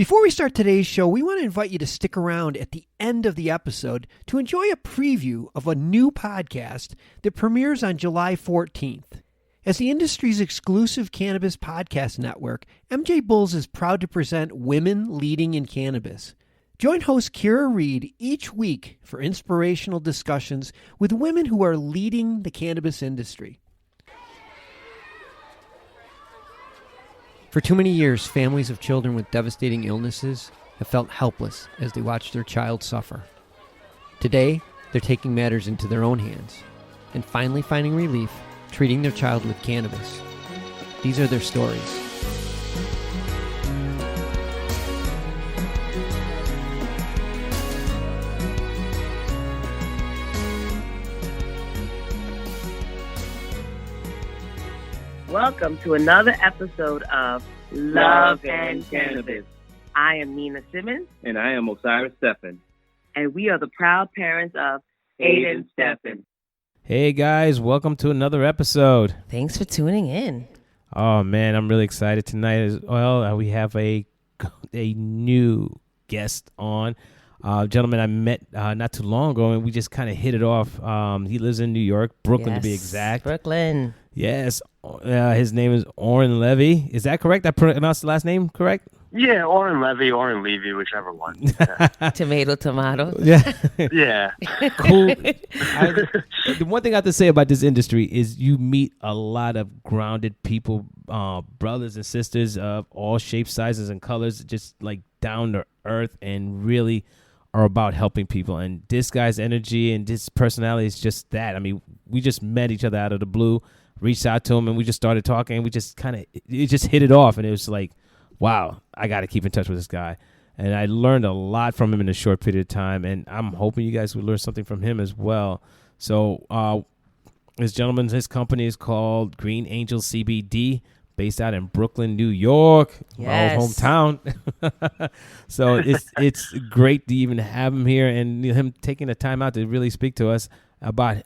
Before we start today's show, we want to invite you to stick around at the end of the episode to enjoy a preview of a new podcast that premieres on July 14th. As the industry's exclusive cannabis podcast network, MJBulls is proud to present Women Leading in Cannabis. Join host Kira Reed each week for inspirational discussions with women who are leading the cannabis industry. For too many years, families of children with devastating illnesses have felt helpless as they watch their child suffer. Today, they're taking matters into their own hands and finally finding relief treating their child with cannabis. These are their stories. Welcome to another episode of Love and Cannabis. I am Nina Simmons. And I am Osiris Steffen. And we are the proud parents of Aiden Steffen. Hey guys, welcome to another episode. Thanks for tuning in. Oh man, I'm really excited tonight as well. We have a new guest on. Gentleman I met not too long ago, and we just kind of hit it off. He lives in New York, Brooklyn to be exact. Brooklyn. Yes. His name is Oren Levy. Is that correct? I pronounced the last name correct? Yeah, Oren Levy, Oren Levy, whichever one. Yeah. Tomato. Yeah. Yeah. Cool. The one thing I have to say about this industry is you meet a lot of grounded people, brothers and sisters of all shapes, sizes, and colors, just like down to earth and really are about helping people. And this guy's energy and this personality is just that. I mean, we just met each other out of the blue, reached out to him, and we just started talking, and we just it just hit it off. And it was like, wow, I got to keep in touch with this guy. And I learned a lot from him in a short period of time, and I'm hoping you guys will learn something from him as well. So his company is called Green Angel CBD, based out in Brooklyn, New York, my old hometown. So it's great to even have him here and him taking the time out to really speak to us about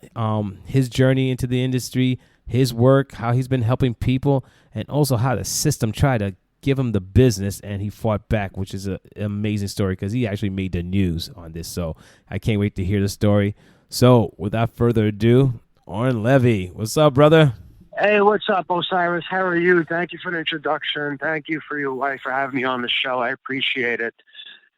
his journey into the industry, his work, how he's been helping people, and also how the system tried to give him the business and he fought back, which is an amazing story because he actually made the news on this. So I can't wait to hear the story. So without further ado, Oren Levy, what's up, brother? Hey, what's up, Osiris? How are you? Thank you for the introduction. Thank you for your wife for having me on the show. I appreciate it.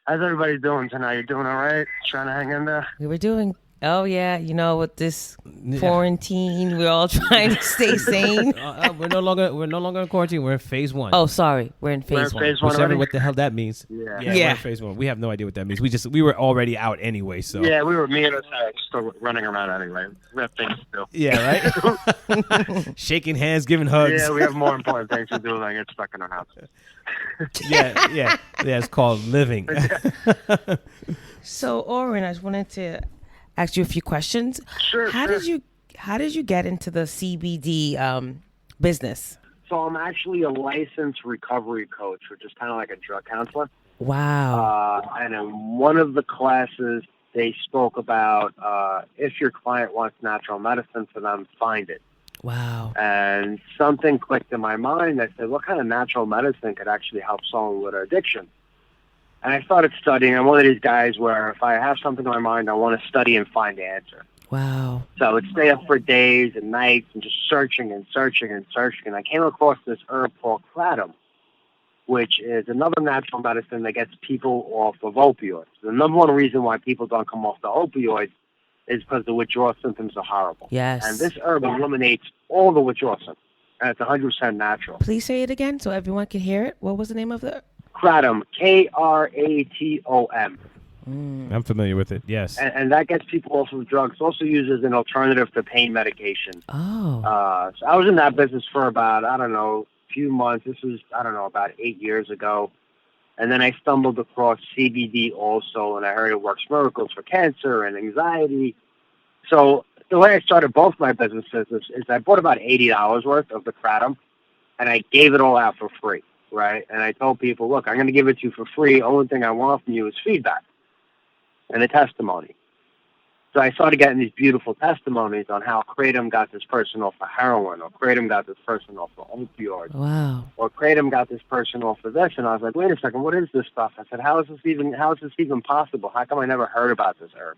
How's everybody doing tonight? You doing all right? Trying to hang in there? We were doing, with this quarantine, we're all trying to stay sane. We're no longer in quarantine. We're in phase one. Oh, sorry. We're in phase one. Whichever what the hell that means. Yeah. We're in phase one. We have no idea what that means. We were already out anyway. So yeah, me and Osiris still running around anyway. We have things to do. Yeah, right. Shaking hands, giving hugs. Yeah, we have more important things to do than get stuck in our house. Yeah. It's called living. So, Oren, I just wanted to ask you a few questions. Sure. How did you get into the CBD business? So I'm actually a licensed recovery coach, which is kind of like a drug counselor. Wow. And in one of the classes, they spoke about if your client wants natural medicine for them, find it. Wow. And something clicked in my mind. I said, what kind of natural medicine could actually help someone with addiction? And I started studying. I'm one of these guys where if I have something on my mind, I want to study and find the answer. Wow. So I would stay up for days and nights and just searching and searching and searching. And I came across this herb called kratom, which is another natural medicine that gets people off of opioids. The number one reason why people don't come off the opioids is because the withdrawal symptoms are horrible. Yes. And this herb eliminates all the withdrawal symptoms. And it's 100% natural. Please say it again so everyone can hear it. What was the name of the? Kratom, Kratom. I'm familiar with it, yes. And that gets people off of drugs. It's also used as an alternative to pain medication. Oh. So I was in that business for about, a few months. This was, about 8 years ago. And then I stumbled across CBD also, and I heard it works miracles for cancer and anxiety. So the way I started both my businesses is I bought about $80 worth of the kratom, and I gave it all out for free, right? And I told people, look, I'm going to give it to you for free. Only thing I want from you is feedback and a testimony. So I started getting these beautiful testimonies on how Kratom got this person off of heroin, or Kratom got this person off of opioids, Wow. or Kratom got this person off of this. And I was like, wait a second, what is this stuff? I said, how is this even possible? How come I never heard about this herb?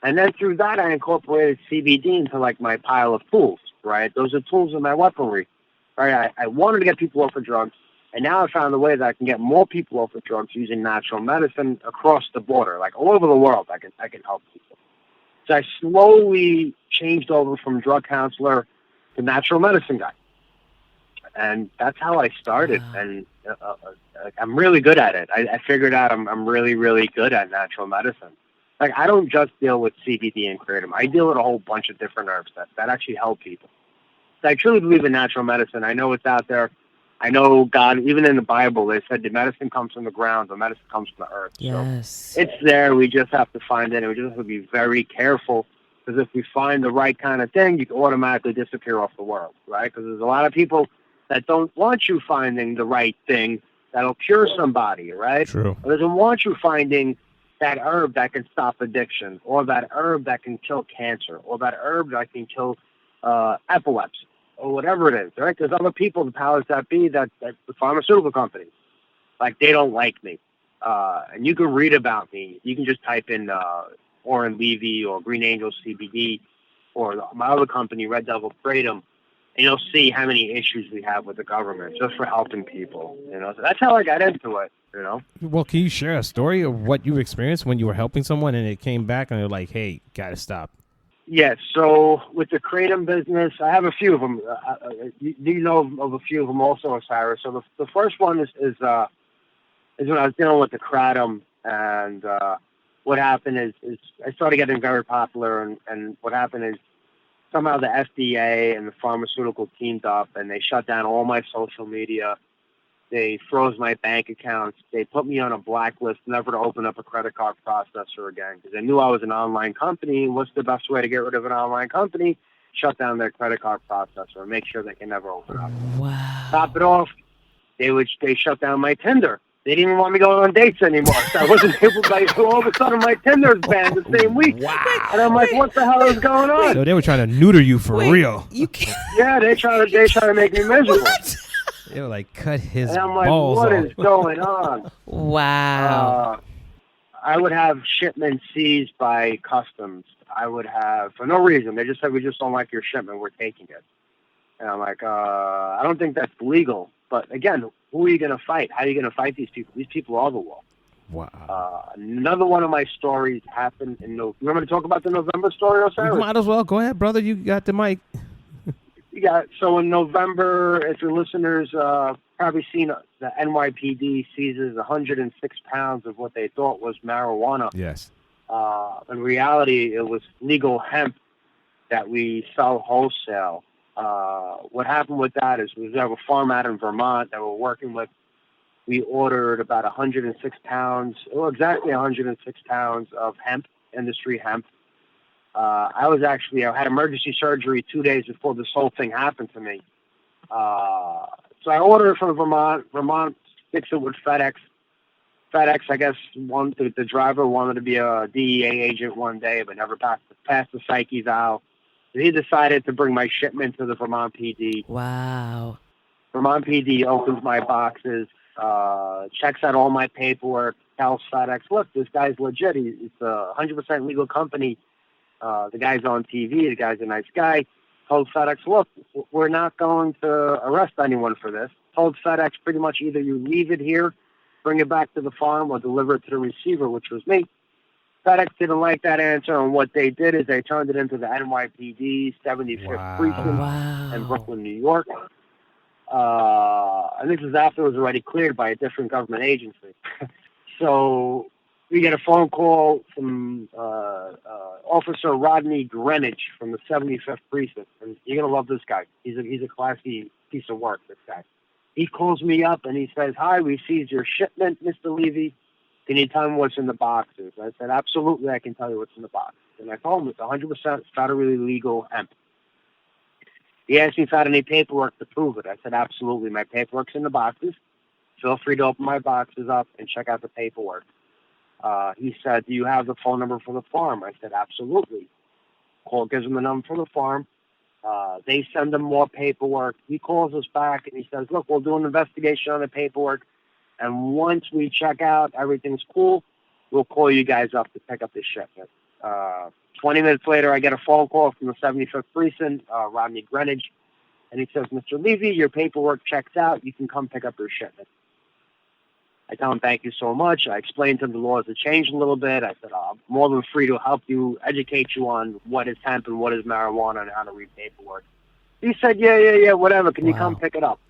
And then through that, I incorporated CBD into like my pile of tools, right? Those are tools in my weaponry, right? I wanted to get people off of drugs, and now I found a way that I can get more people off of drugs using natural medicine across the border, like all over the world. I can help people. So I slowly changed over from drug counselor to natural medicine guy, and that's how I started. Wow. And I'm really good at it. I figured out I'm really, really good at natural medicine. Like, I don't just deal with CBD and kratom. I deal with a whole bunch of different herbs that actually help people. So I truly believe in natural medicine. I know it's out there. I know God, even in the Bible, they said the medicine comes from the ground, the medicine comes from the earth. Yes. So it's there. We just have to find it, and we just have to be very careful, because if we find the right kind of thing, you can automatically disappear off the world, right? Because there's a lot of people that don't want you finding the right thing that'll cure somebody, right? True. Or doesn't want you finding that herb that can stop addiction, or that herb that can kill cancer, or that herb that can kill epilepsy, or whatever it is, right? There's other people, the powers that be, that the pharmaceutical companies, like, they don't like me. And you can read about me. You can just type in Oren Levy or Green Angel CBD or my other company, Red Devil Kratom, and you'll see how many issues we have with the government just for helping people. So that's how I got into it. Well, can you share a story of what you experienced when you were helping someone and it came back and they're like, hey, gotta stop? Yes. So with the kratom business, I have a few of them. You know of a few of them also, Osiris. So the first one is when I was dealing with the kratom, and what happened is I started getting very popular, and what happened is somehow the FDA and the pharmaceutical teamed up, and they shut down all my social media. They froze my bank accounts. They put me on a blacklist, never to open up a credit card processor again, because they knew I was an online company. What's the best way to get rid of an online company? Shut down their credit card processor and make sure they can never open up. Wow. Top it off, they shut down my Tinder. They didn't even want me going on dates anymore. So I wasn't able to, so all of a sudden my Tinder's banned the same week. Wow. And I'm like, what the hell is going on? So they were trying to neuter you for real. You can't. Yeah, they try to make me miserable. What? They were like, cut his And I'm like, balls what off. is going on? Wow. I would have shipments seized by customs. I would have, for no reason. They just said, we just don't like your shipment. We're taking it. And I'm like, I don't think that's legal. But again, who are you going to fight? How are you going to fight these people? These people are the law. Wow. Another one of my stories happened in November. You want me to talk about the November story, Osiris? Might as well. Go ahead, brother. You got the mic. Yeah, so in November, if your listeners probably seen, the NYPD seizes 106 pounds of what they thought was marijuana. Yes. In reality, it was legal hemp that we sell wholesale. What happened with that is we have a farm out in Vermont that we're working with. We ordered about 106 pounds, well, exactly 106 pounds of hemp, industry hemp. I had emergency surgery 2 days before this whole thing happened to me. So I ordered it from Vermont. Vermont fixed it with FedEx. FedEx, I guess, the driver wanted to be a DEA agent one day, but never passed the psyche eval. So he decided to bring my shipment to the Vermont PD. Wow. Vermont PD opens my boxes, checks out all my paperwork, tells FedEx, look, this guy's legit. It's a 100% legal company. The guy's on TV. The guy's a nice guy. Told FedEx, look, we're not going to arrest anyone for this. Told FedEx pretty much either you leave it here, bring it back to the farm, or deliver it to the receiver, which was me. FedEx didn't like that answer, and what they did is they turned it into the NYPD 75th Precinct in Brooklyn, New York. And this was after it was already cleared by a different government agency. So we get a phone call from Officer Rodney Greenwich from the 75th Precinct. And you're going to love this guy. He's a classy piece of work, this guy. He calls me up and he says, hi, we seized your shipment, Mr. Levy. Can you tell me what's in the boxes? I said, absolutely, I can tell you what's in the boxes. And I told him it's 100% federally legal hemp. He asked me if I had any paperwork to prove it. I said, absolutely, my paperwork's in the boxes. Feel free to open my boxes up and check out the paperwork. He said, do you have the phone number for the farm? I said, absolutely. Gives him the number for the farm. They send him more paperwork. He calls us back and he says, look, we'll do an investigation on the paperwork. And once we check out, everything's cool, we'll call you guys up to pick up the shipment. 20 minutes later, I get a phone call from the 75th Precinct, Rodney Greenwich, and he says, Mr. Levy, your paperwork checks out. You can come pick up your shipment. I tell him, thank you so much. I explained to him the laws have changed a little bit. I said, I'm more than free to help you, educate you on what is hemp and what is marijuana and how to read paperwork. He said, yeah, whatever. Can you come pick it up?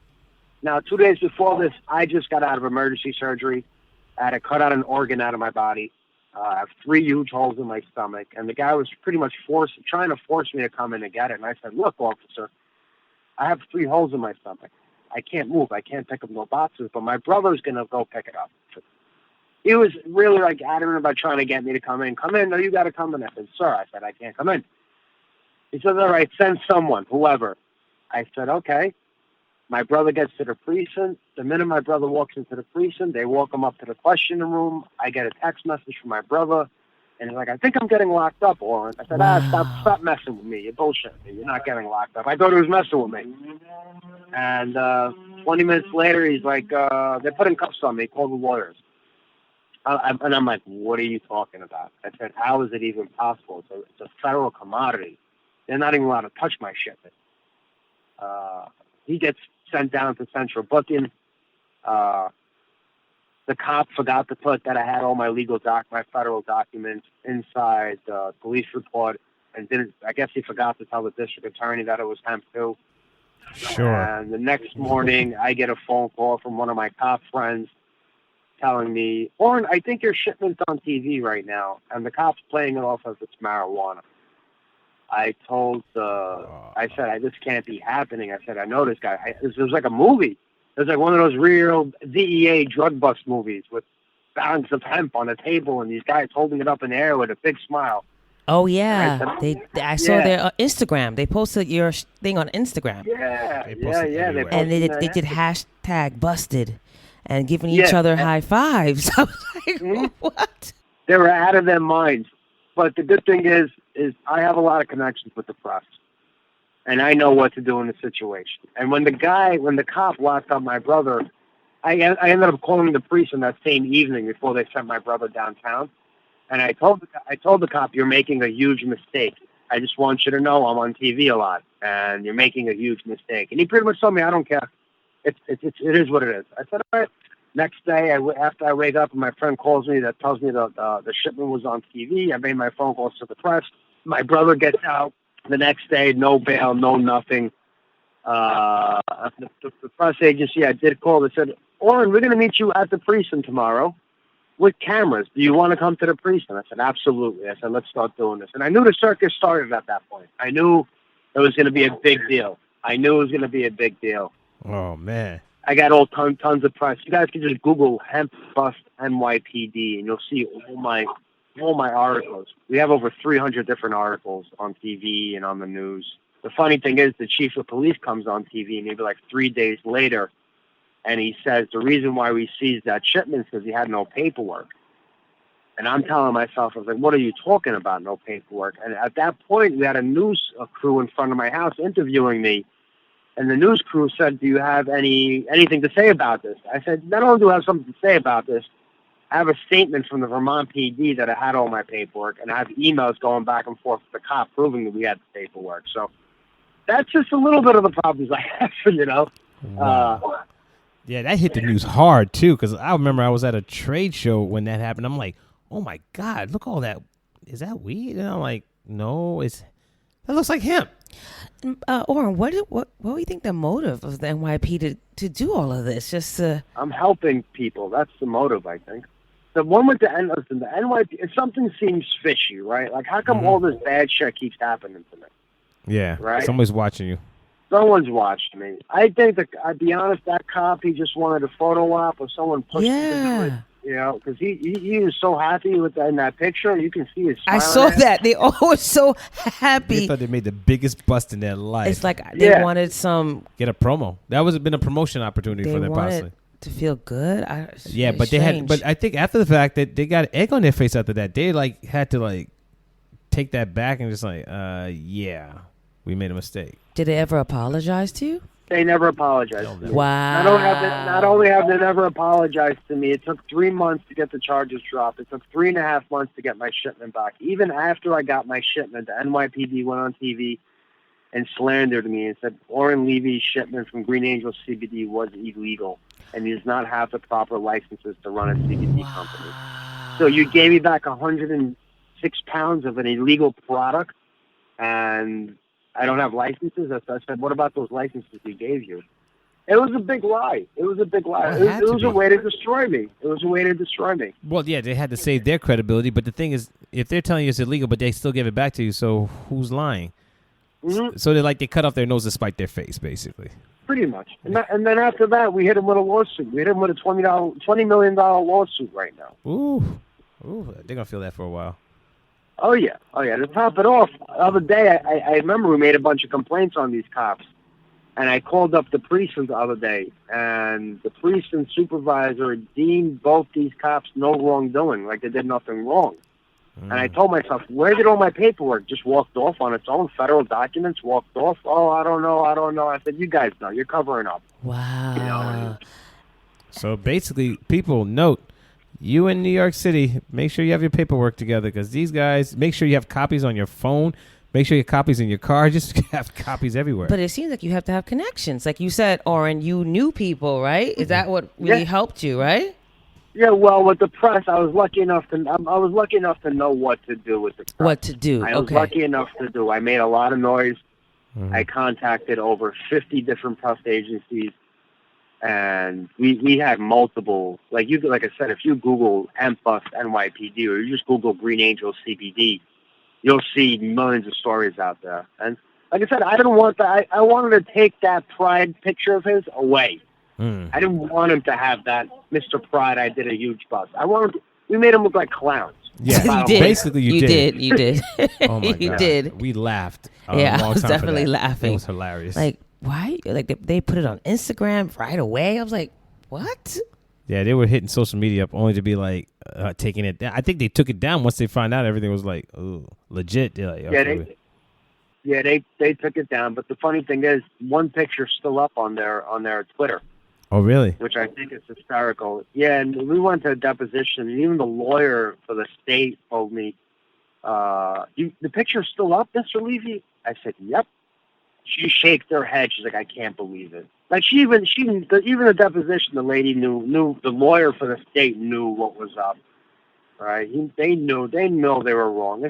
Now, 2 days before this, I just got out of emergency surgery. I had to cut out an organ out of my body. I have 3 huge holes in my stomach. And the guy was pretty much trying to force me to come in and get it. And I said, look, officer, I have 3 holes in my stomach. I can't move. I can't pick up no boxes, but my brother's going to go pick it up. He was really like adamant about trying to get me to come in. Come in. No, you got to come in. I said, sir, I said, I can't come in. He said, all right, send someone, whoever. I said, okay. My brother gets to the precinct. The minute my brother walks into the precinct, they walk him up to the questioning room. I get a text message from my brother. And he's like, I think I'm getting locked up, Oren. I said, stop messing with me. You're bullshitting me. You're not getting locked up. I thought he was messing with me. And 20 minutes later, he's like, they're putting cuffs on me. Call the lawyers. And I'm like, what are you talking about? I said, how is it even possible? It's a federal commodity. They're not even allowed to touch my shipment. He gets sent down to central booking. The cop forgot to put that I had all my my federal documents inside the police report, and I guess he forgot to tell the district attorney that it was hemp too. Sure. And the next morning, I get a phone call from one of my cop friends telling me, Oren, I think your shipment's on TV right now, and the cop's playing it off as it's marijuana. I said, this can't be happening. I said, I know this guy. It was like a movie. It was like one of those real DEA drug bust movies with bags of hemp on a table and these guys holding it up in the air with a big smile. Oh, yeah. I saw their Instagram. They posted your thing on Instagram. Yeah. And they did hashtag busted and giving each other high fives. I was like, what? They were out of their minds. But the good thing is I have a lot of connections with the press. And I know what to do in the situation. And when the cop locked up my brother, I ended up calling the precinct that same evening before they sent my brother downtown. And I told the cop, you're making a huge mistake. I just want you to know I'm on TV a lot, and you're making a huge mistake. And he pretty much told me, I don't care. It is what it is. I said, all right. Next day, after I wake up and my friend calls me that tells me the shipment was on TV, I made my phone calls to the press. My brother gets out. The next day, no bail, no nothing. The press agency I did call, they said, Oren, we're going to meet you at the precinct tomorrow with cameras. Do you want to come to the precinct? I said, absolutely. I said, let's start doing this. And I knew the circus started at that point. I knew it was going to be a big deal. Oh, man. I got all tons of press. You guys can just Google hemp bust NYPD, and you'll see all my articles. We have over 300 different articles on TV and on the news. The funny thing is the chief of police comes on TV maybe like 3 days later, and he says the reason why we seized that shipment is because he had no paperwork. And I'm telling myself, I was like, what are you talking about, no paperwork? And at that point, we had a news crew in front of my house interviewing me. And the news crew said, do you have anything to say about this? I said, not only do I have something to say about this, I have a statement from the Vermont PD that I had all my paperwork, and I have emails going back and forth with the cop proving that we had the paperwork. So that's just a little bit of the problems I have, Wow. Yeah, that hit the news hard, too, because I remember I was at a trade show when that happened. I'm like, oh, my God, look all that. Is that weed? And I'm like, no, that looks like hemp. Oren, what do you think the motive of the NYP to do all of this? I'm helping people. That's the motive, I think. The one with the NYP, if something seems fishy, right? Like, how come all this bad shit keeps happening to me? Yeah, right? Somebody's watching you. Someone's watching me. I think I'd be honest, that cop, he just wanted a photo op or someone pushed him to do it. Because he was so happy with in that picture. You can see his smile. I saw that. They all were so happy. They thought they made the biggest bust in their life. It's like they wanted some... Get a promo. That would have been a promotion opportunity for them, possibly. To feel good? Yeah, but they had. But I think after the fact that they got egg on their face after that, they like had to like take that back and just like, yeah, we made a mistake. Did they ever apologize to you? They never apologized to me. Wow. Not only have they never apologized to me, it took 3 months to get the charges dropped. It took 3.5 months to get my shipment back. Even after I got my shipment, the NYPD went on TV and slandered me and said Oren Levy's shipment from Green Angel CBD was illegal and he does not have the proper licenses to run a CBD company. So you gave me back 106 pounds of an illegal product and I don't have licenses. I said, what about those licenses we gave you? It was a big lie. It was a big lie. Well, it was a way to destroy me. It was a way to destroy me. Well, yeah, they had to save their credibility. But the thing is, if they're telling you it's illegal, but they still give it back to you, so who's lying? Mm-hmm. So they cut off their nose to spite their face, basically. Pretty much. And then after that, we hit him with a lawsuit. We hit him with a $20 million lawsuit right now. Ooh, they're gonna feel that for a while. Oh yeah. To top it off, the other day I remember we made a bunch of complaints on these cops, and I called up the priest the other day, and the priest and supervisor deemed both these cops no wrongdoing, like they did nothing wrong. And I told myself, where did all my paperwork? Just walked off on its own, federal documents, walked off. Oh, I don't know. I said, you guys know, you're covering up. Wow. You know? So basically, people note. You in New York City, make sure you have your paperwork together because these guys, make sure you have copies on your phone. Make sure you have copies in your car. Just have copies everywhere. But it seems like you have to have connections. Like you said, Oren, you knew people, right? Is that what really helped you, right? Yeah, well, with the press, I was lucky enough to know what to do with the press. What to do, I was lucky enough to do. I made a lot of noise. Mm-hmm. I contacted over 50 different press agencies. And we had multiple, like I said, if you Google MBUS NYPD or you just Google Green Angel CBD, you'll see millions of stories out there. And like I said, I didn't want that. I wanted to take that Pride picture of his away. I didn't want him to have that Mr. Pride. I did a huge bust. We made him look like clowns. Yeah, you did. Basically, you did. You did. Oh my God. You did. We laughed. Yeah, I was definitely laughing. It was hilarious. Like, why? Like they put it on Instagram right away. I was like, what? Yeah, they were hitting social media up only to be like taking it down. I think they took it down once they found out everything was like, oh, legit. They're like, okay. They took it down. But the funny thing is, one picture's still up on their Twitter. Oh, really? Which I think is hysterical. Yeah, and we went to a deposition, and even the lawyer for the state told me, the picture's still up, Mr. Levy? I said, yep. She shakes her head. She's like, I can't believe it. Like even the deposition, the lady knew the lawyer for the state knew what was up, right? They know they were wrong.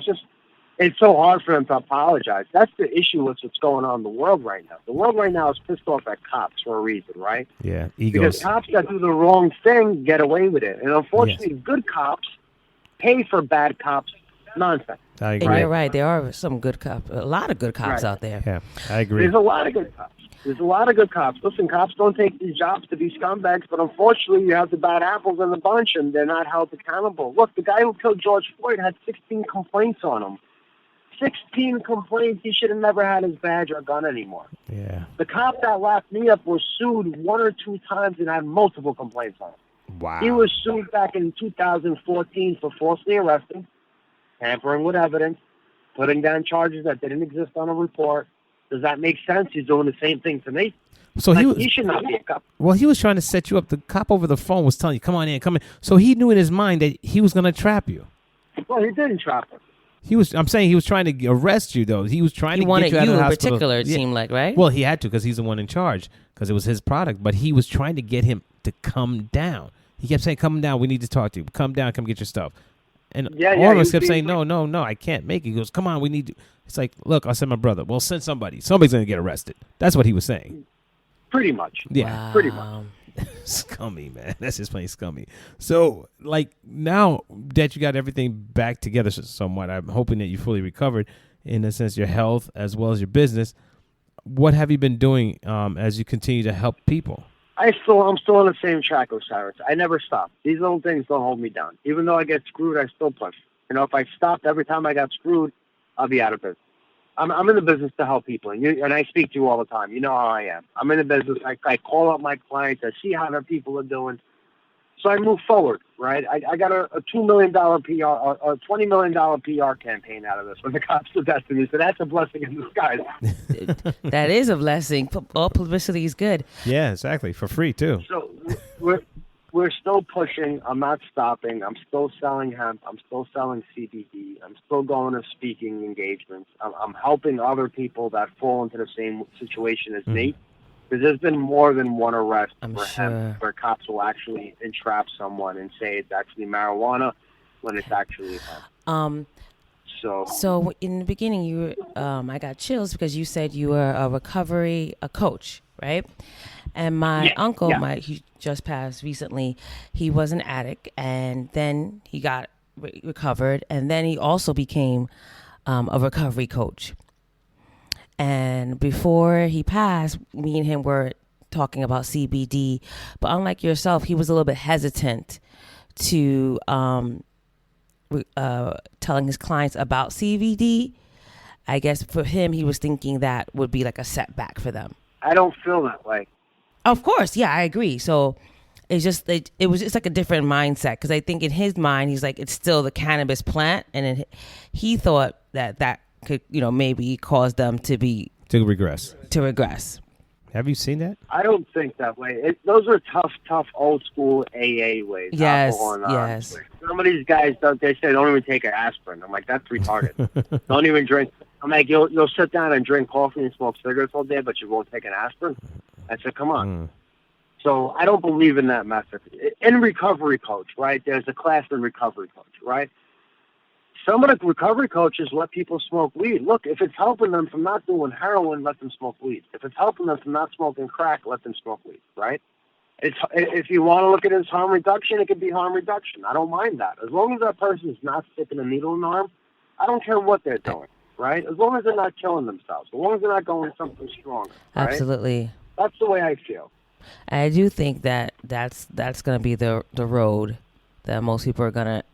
It's so hard for them to apologize. That's the issue with what's going on in the world right now. The world right now is pissed off at cops for a reason, right? Yeah, egos. Because cops that do the wrong thing get away with it, and unfortunately, good cops pay for bad cops nonsense. I agree. And you're right. There are some good cops, a lot of good cops out there. Yeah, I agree. There's a lot of good cops. Listen, cops don't take these jobs to be scumbags, but unfortunately, you have the bad apples in the bunch, and they're not held accountable. Look, the guy who killed George Floyd had 16 complaints on him. 16 complaints. He should have never had his badge or gun anymore. Yeah. The cop that locked me up was sued 1 or 2 times and had multiple complaints on him. Wow. He was sued back in 2014 for falsely arresting, tampering with evidence, putting down charges that didn't exist on a report. Does that make sense? He's doing the same thing to me. So he should not be a cop. Well, he was trying to set you up. The cop over the phone was telling you, come on in, come in. So he knew in his mind that he was going to trap you. Well, he didn't trap him. I'm saying he was trying to arrest you, though. He was trying to get you out of the hospital. in particular, it seemed like, right? Well, he had to because he's the one in charge because it was his product. But he was trying to get him to come down. He kept saying, come down, we need to talk to you. Come down, come get your stuff. And all of us kept saying, no, I can't make it. He goes, come on, we need to. It's like, look, I'll send my brother. Well, send somebody. Somebody's going to get arrested. That's what he was saying. Pretty much. Yeah. Wow. Pretty much. Scummy, man. That's just plain scummy. So, like, now that you got everything back together somewhat, I'm hoping that you fully recovered in a sense your health as well as your business. What have you been doing as you continue to help people? I'm still on the same track, Osiris. I never stop. These little things don't hold me down. Even though I get screwed, I still push. You know, if I stopped every time I got screwed, I'll be out of business. I'm in the business to help people, and I speak to you all the time. You know how I am. I'm in the business. I call up my clients. I see how their people are doing. So I move forward, right? I got a $2 million PR, or $20 million PR campaign out of this when the cops arrested me. So that's a blessing in disguise. That is a blessing. All publicity is good. Yeah, exactly. For free, too. So we're still pushing. I'm not stopping. I'm still selling hemp. I'm still selling CBD. I'm still going to speaking engagements. I'm helping other people that fall into the same situation as me. Because there's been more than one arrest hemp where cops will actually entrap someone and say it's actually marijuana when it's actually hemp. So in the beginning, you I got chills because you said you were a coach, right? And my uncle, he just passed recently. He was an addict, and then he got recovered, and then he also became a recovery coach. And before he passed, me and him were talking about CBD. But unlike yourself, he was a little bit hesitant to telling his clients about CBD. I guess for him, he was thinking that would be like a setback for them. I don't feel that way. Of course, yeah, I agree. So it's just it's like a different mindset, because I think in his mind, he's like, it's still the cannabis plant, and he thought that could, maybe cause them to regress. Have you seen that? I don't think that way. Those are tough old school AA ways. Yes. Ways. Some of these guys they say don't even take an aspirin. I'm like, that's retarded. Don't even drink. I'm like, you'll sit down and drink coffee and smoke cigarettes all day, but you won't take an aspirin. I said, come on. So I don't believe in that method. In recovery coach, right? There's a class in recovery coach, right? Some of the recovery coaches let people smoke weed. Look, if it's helping them from not doing heroin, let them smoke weed. If it's helping them from not smoking crack, let them smoke weed, right? If you want to look at it as harm reduction, it could be harm reduction. I don't mind that. As long as that person is not sticking a needle in the arm, I don't care what they're doing, right? As long as they're not killing themselves. As long as they're not going something stronger, right? Absolutely. That's the way I feel. I do think that's going to be the road that most people are gonna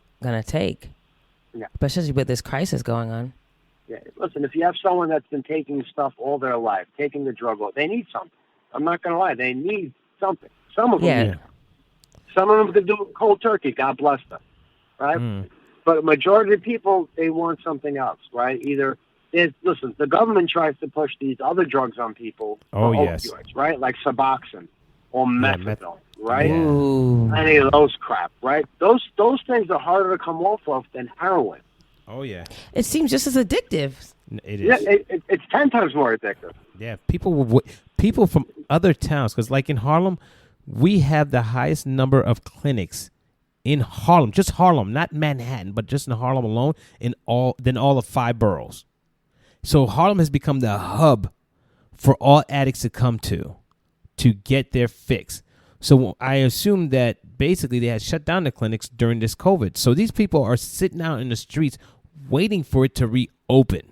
take. Yeah. Especially with this crisis going on. Yeah. Listen, if you have someone that's been taking stuff all their life, taking the drug, they need something. I'm not going to lie. They need something. Some of them need. Some of them can do it cold turkey. God bless them. Right? But the majority of people, they want something else, right? Listen, the government tries to push these other drugs on people. Opioids, right? Like Suboxone or methadone, right? Ooh. Any of those crap, right? Those things are harder to come off of than heroin. Oh, yeah. It seems just as addictive. It is. Yeah, it's 10 times more addictive. Yeah, people from other towns, because like in Harlem, we have the highest number of clinics in Harlem, just Harlem, not Manhattan, but just in Harlem alone, all of 5 boroughs. So Harlem has become the hub for all addicts to come to get their fix. So I assume that basically they had shut down the clinics during this COVID. So these people are sitting out in the streets waiting for it to reopen.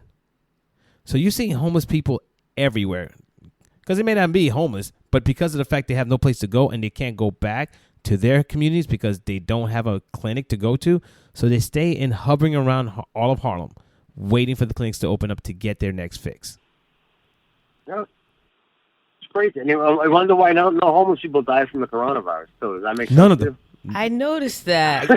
So you're seeing homeless people everywhere, because they may not be homeless, but because of the fact they have no place to go and they can't go back to their communities because they don't have a clinic to go to. So they stay in hovering around all of Harlem, waiting for the clinics to open up to get their next fix. Yeah. It's crazy. And I wonder why no homeless people die from the coronavirus, too. Does that make sense? None of them. I noticed that.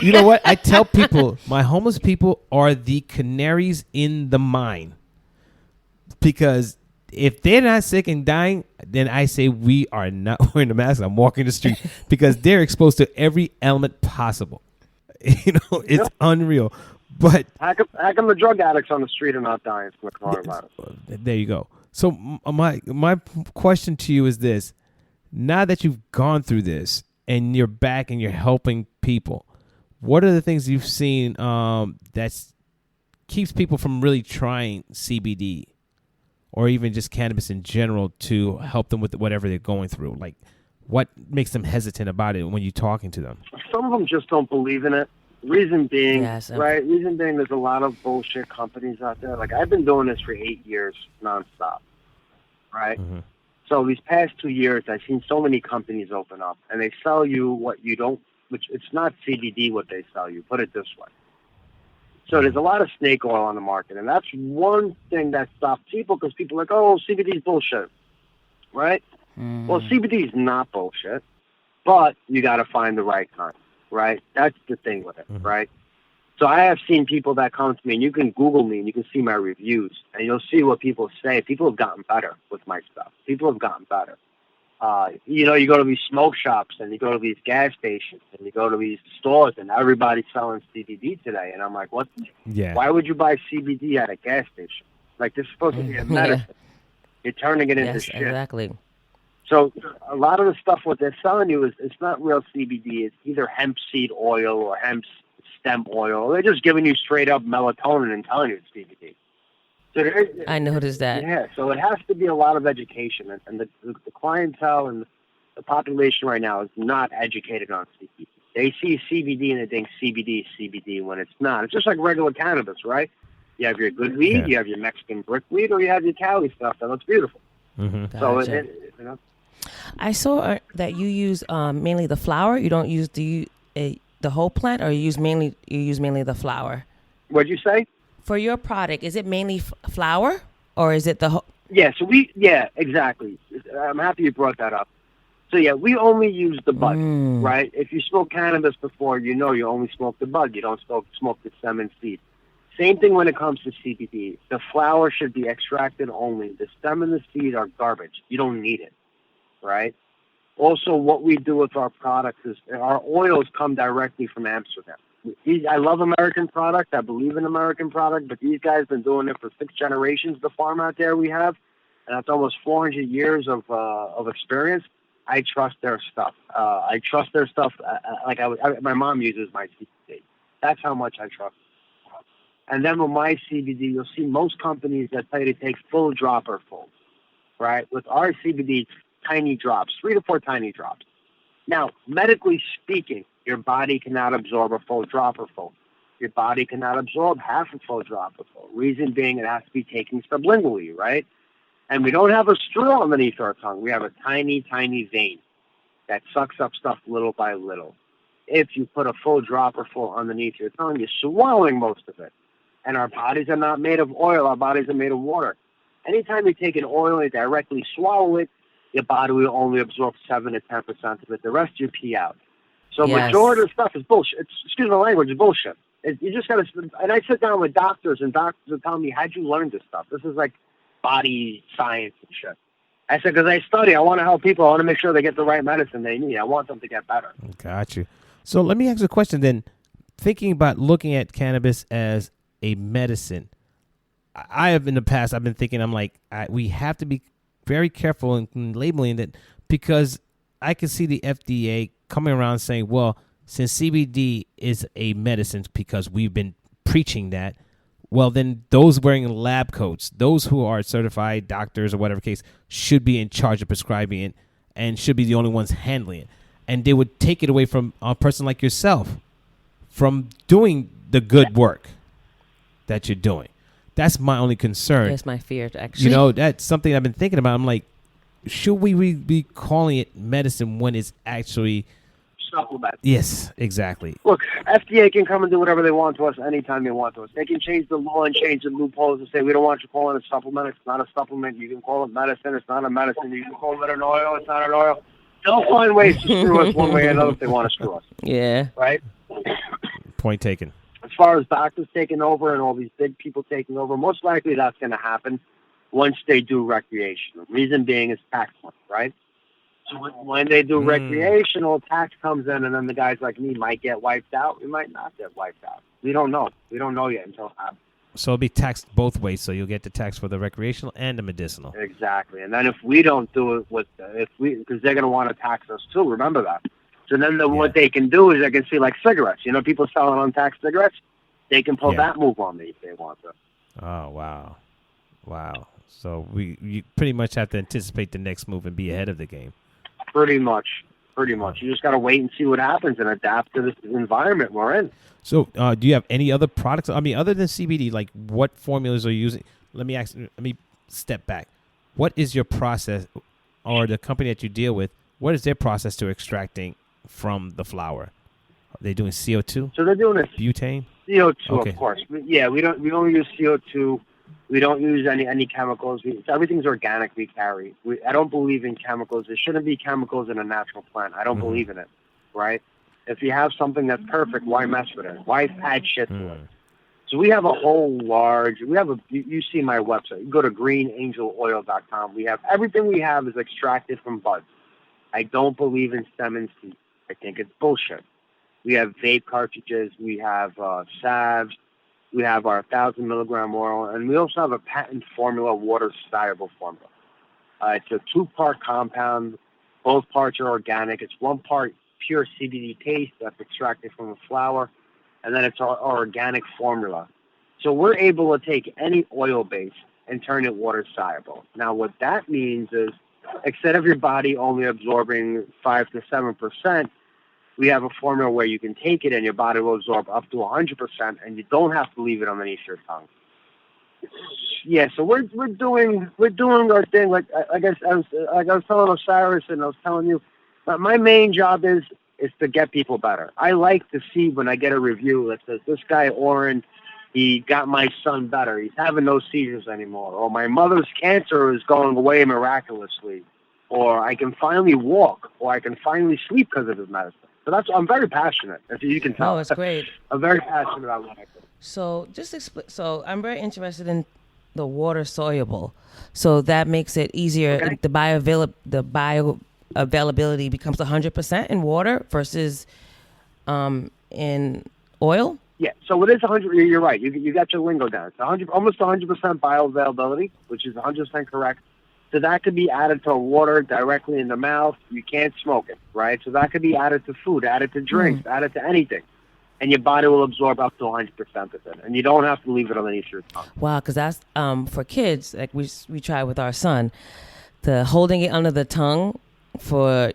You know what? I tell people, my homeless people are the canaries in the mine. Because if they're not sick and dying, then I say we are not wearing the mask. I'm walking the street because they're exposed to every element possible. It's unreal. But how come the drug addicts on the street are not dying from the coronavirus? There you go. So my question to you is this: now that you've gone through this and you're back and you're helping people, what are the things you've seen that keeps people from really trying CBD or even just cannabis in general to help them with whatever they're going through? Like, what makes them hesitant about it when you're talking to them? Some of them just don't believe in it. Reason being, there's a lot of bullshit companies out there. Like, I've been doing this for 8 years nonstop, right? Mm-hmm. So these past 2 years, I've seen so many companies open up, and they sell you what you don't, which it's not CBD what they sell you. Put it this way. So there's a lot of snake oil on the market, and that's one thing that stops people because people are like, oh, CBD is bullshit, right? Well, CBD is not bullshit, but you got to find the right kind, right? That's the thing with it, right? So I have seen people that come to me, and you can Google me, and you can see my reviews, and you'll see what people say. People have gotten better with my stuff. People have gotten better. You know, you go to these smoke shops, and you go to these gas stations, and you go to these stores, and everybody's selling CBD today. And I'm like, what? Yeah. Why would you buy CBD at a gas station? Like, this is supposed to be a medicine. You're turning it into shit. Exactly. So a lot of the stuff what they're selling you is it's not real CBD. It's either hemp seed oil or hemp stem oil. They're just giving you straight up melatonin and telling you it's CBD. So I noticed that. Yeah, so it has to be a lot of education, and the clientele and the population right now is not educated on CBD. They see CBD and they think CBD is CBD when it's not. It's just like regular cannabis, right? You have your good weed, you have your Mexican brick weed, or you have your Cali stuff that looks beautiful. So Gotcha. you know. I saw that you use mainly the flower. You don't use the whole plant, or you use mainly the flower. What'd you say? For your product, is it mainly flower, or is it the whole? Yeah, so exactly. I'm happy you brought that up. So yeah, we only use the bud, right? If you smoke cannabis before, you know you only smoke the bud. You don't smoke the stem and seed. Same thing when it comes to CBD. The flower should be extracted only. The stem and the seed are garbage. You don't need it, right? Also, what we do with our products is our oils come directly from Amsterdam. I love American product. I believe in American product, but these guys have been doing it for 6 generations, the farm out there we have, and that's almost 400 years of experience. I trust their stuff. My mom uses my CBD. That's how much I trust. And then with my CBD, you'll see most companies that tell you to take full dropper full, right? With our CBD, tiny drops, 3 to 4 tiny drops. Now, medically speaking, your body cannot absorb a full dropper full. Your body cannot absorb half a full dropper full. Reason being, it has to be taken sublingually, right? And we don't have a straw underneath our tongue. We have a tiny, tiny vein that sucks up stuff little by little. If you put a full dropper full underneath your tongue, you're swallowing most of it. And our bodies are not made of oil. Our bodies are made of water. Anytime you take an oil and directly swallow it, your body will only absorb 7 to 10% of it. The rest you pee out. So majority of the stuff is bullshit. Excuse my language, it's bullshit. You just got to, and I sit down with doctors, and doctors are telling me, how'd you learn this stuff? This is like body science and shit. I said, because I study. I want to help people. I want to make sure they get the right medicine they need. I want them to get better. Got you. So let me ask you a question then. Thinking about looking at cannabis as a medicine, I have in the past, I've been thinking, we have to be very careful in labeling that, because I can see the FDA coming around saying, well, since CBD is a medicine, because we've been preaching that, well, then those wearing lab coats, those who are certified doctors or whatever case, should be in charge of prescribing it and should be the only ones handling it. And they would take it away from a person like yourself from doing the good work that you're doing. That's my only concern. That's my fear, actually. You know, that's something I've been thinking about. I'm like, should we be calling it medicine when it's actually supplement? Yes, exactly. Look, FDA can come and do whatever they want to us anytime they want to us. They can change the law and change the loopholes and say, we don't want you calling it a supplement. It's not a supplement. You can call it medicine. It's not a medicine. You can call it an oil. It's not an oil. They'll find ways to screw us one way or another if they want to screw us. Yeah. Right? Point taken. As far as doctors taking over and all these big people taking over, most likely that's going to happen once they do recreational. Reason being is tax money, right? So when they do recreational, tax comes in, and then the guys like me might get wiped out. We might not get wiped out. We don't know. We don't know yet until it happens. So it'll be taxed both ways. So you'll get the tax for the recreational and the medicinal. Exactly. And then if we don't do it because they're going to want to tax us too. Remember that. So then what they can do is they can see like cigarettes. You know, people selling untaxed cigarettes. They can pull that move on me if they want to. Oh, wow. So you pretty much have to anticipate the next move and be ahead of the game. Pretty much. You just got to wait and see what happens and adapt to this environment we're in. So do you have any other products? I mean, other than CBD, like what formulas are you using? Let me step back. What is your process, or the company that you deal with, what is their process to extracting from the flower? Are they doing CO2? So they're doing it. Butane? CO2, Okay. of course. We don't use CO2. We don't use any chemicals. Everything's organic we carry. I don't believe in chemicals. There shouldn't be chemicals in a natural plant. I don't believe in it, right? If you have something that's perfect, why mess with it? Why add shit to it? So we have you see my website. You go to greenangeloil.com. We have everything we have is extracted from buds. I don't believe in stem and seed. I think it's bullshit. We have vape cartridges. We have salves. We have our 1,000 milligram oil, and we also have a patent formula, water soluble formula. It's a 2-part compound. Both parts are organic. It's 1 part pure CBD paste that's extracted from the flower, and then it's our organic formula. So we're able to take any oil base and turn it water soluble. Now, what that means is, instead of your body only absorbing 5 to 7%, we have a formula where you can take it and your body will absorb up to 100%, and you don't have to leave it underneath your tongue. Yeah, so we're doing our thing. Like I was telling Osiris, and I was telling you, my main job is to get people better. I like to see when I get a review that says this guy Oren, he got my son better. He's having no seizures anymore, or my mother's cancer is going away miraculously, or I can finally walk, or I can finally sleep because of his medicine. So I'm very passionate, as you can tell. Oh, it's great. I'm very passionate about what I do. So just explain. So I'm very interested in the water soluble. So that makes it easier. Okay. The bioavailability becomes 100% in water versus in oil. Yeah, so it is 100. You're right. You got your lingo down. It's 100, almost 100% bioavailability, which is 100% correct. So that could be added to water directly in the mouth. You can't smoke it, right? So that could be added to food, added to drinks, added to anything. And your body will absorb up to 100% of it. And you don't have to leave it underneath your tongue. Wow, because that's for kids, like we try with our son, the holding it under the tongue for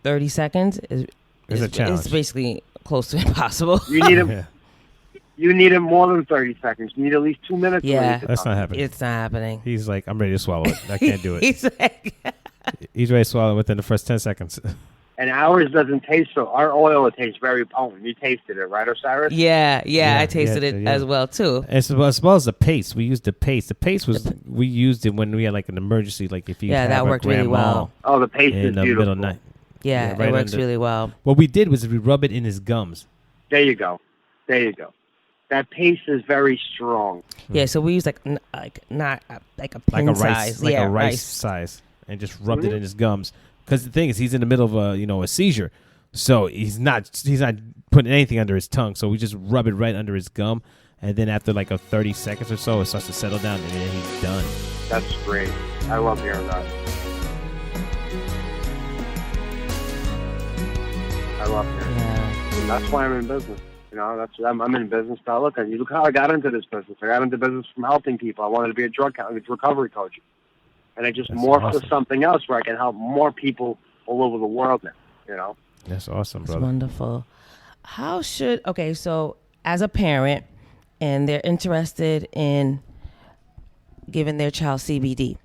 30 seconds is a challenge. It's basically close to impossible. You need it. You need it more than 30 seconds. You need at least 2 minutes. Yeah. That's not happening. It's not happening. He's like, I'm ready to swallow it. I can't do it. He's like, He's ready to swallow it within the first 10 seconds. And ours doesn't taste so. Our oil, it tastes very potent. You tasted it, right, Osiris? yeah, I tasted it as well too. As well as the paste. We used the paste. The paste we used it when we had like an emergency, like if you have that a worked really grandma well. Oh, the paste in is the beautiful. middle of the night. Yeah, right it works under- really well. What we did was we rub it in his gums. There you go. That paste is very strong. Yeah, so we use not like a pin Like a rice, size, like yeah, a rice size, and just rubbed it in his gums. Because the thing is, he's in the middle of a seizure, so he's not putting anything under his tongue. So we just rub it right under his gum, and then after like 30 seconds or so, it starts to settle down, and then he's done. That's great. I love hearing that. I love hearing that. Yeah. And that's why I'm in business. I'm in business now. Look how I got into this business. I got into business from helping people. I wanted to be a recovery coach. And I just morphed to something else where I can help more people all over the world now, That's awesome, That's brother. wonderful. So as a parent and they're interested in giving their child CBD,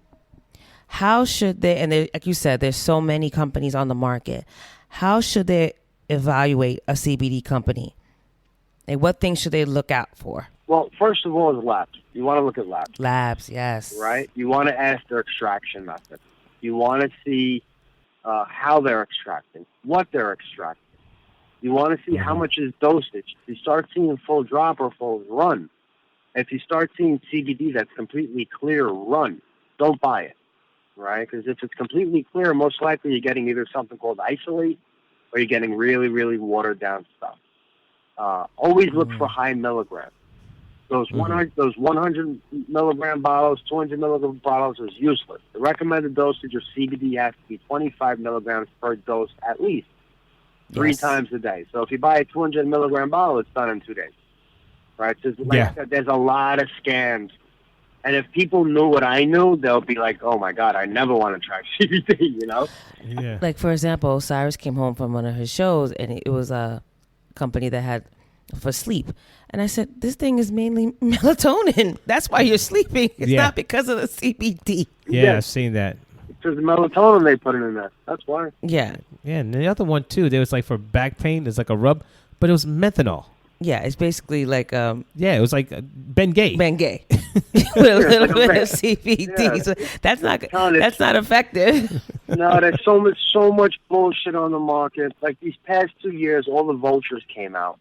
how should they, and like you said, there's so many companies on the market, how should they evaluate a CBD company? Like what things should they look out for? Well, first of all is labs. You want to look at labs. Labs, yes. Right? You want to ask their extraction method. You want to see how they're extracting, what they're extracting. You want to see how much is dosage. If you start seeing full drop or full run. If you start seeing CBD that's completely clear, run. Don't buy it, right? Because if it's completely clear, most likely you're getting either something called isolate or you're getting really, really watered down stuff. Always look for high milligrams. Those 100 milligram bottles, 200 milligram bottles is useless. The recommended dosage of CBD has to be 25 milligrams per dose at least, 3 times a day. So if you buy a 200 milligram bottle, it's done in 2 days, right? So there's a lot of scams. And if people knew what I knew, they'll be like, oh, my God, I never want to try CBD, Yeah. Like, for example, Cyrus came home from one of his shows, and it was a company that had for sleep. And I said, this thing is mainly melatonin. That's why you're sleeping. It's not because of the CBD. Yeah, I've seen that. Because the melatonin they put in there. That's why. Yeah. Yeah, and the other one, too, there was like for back pain, there's like a rub, but it was methanol. Yeah, it's basically like Yeah, it was like Ben Gay. Ben Gay with a little bit of CBD. Yeah. So that's not No, that's not effective. No, there's so much bullshit on the market. Like these past 2 years, all the vultures came out.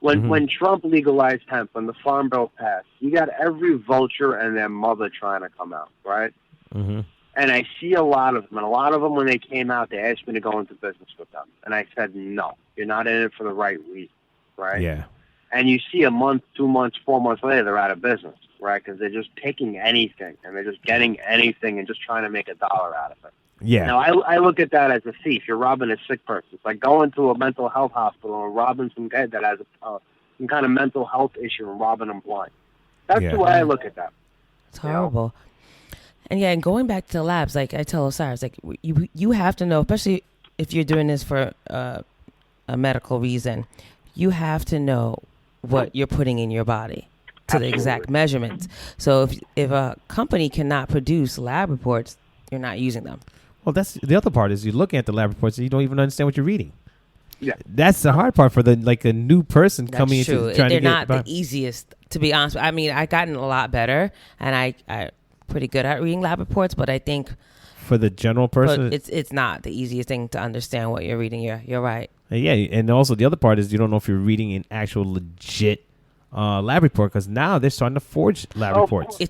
When Trump legalized hemp, when the Farm Bill passed, you got every vulture and their mother trying to come out, right? Mm-hmm. And I see a lot of them. And a lot of them, when they came out, they asked me to go into business with them. And I said, no, you're not in it for the right reason, right? Yeah. And you see a month, 2 months, 4 months later, they're out of business, right? Because they're just taking anything, and they're just getting anything and just trying to make $1 out of it. Yeah. Now, I look at that as a thief. You're robbing a sick person. It's like going to a mental health hospital and robbing some guy that has some kind of mental health issue and robbing them blind. That's the way I look at that. It's horrible. And yeah, and going back to the labs, like I tell Osiris, like you have to know, especially if you're doing this for a medical reason, you have to know what you're putting in your body to the exact measurements. So if a company cannot produce lab reports, you're not using them. Well, that's the other part is you're looking at the lab reports and you don't even understand what you're reading. Yeah, that's the hard part for a new person That's coming true. into trying They're to get not the easiest, to be honest. I mean, I've gotten a lot better, and I pretty good at reading lab reports, but I think for the general person, it's not the easiest thing to understand what you're reading. You're right. Yeah, and also the other part is you don't know if you're reading an actual legit lab report because now they're starting to forge lab reports. Of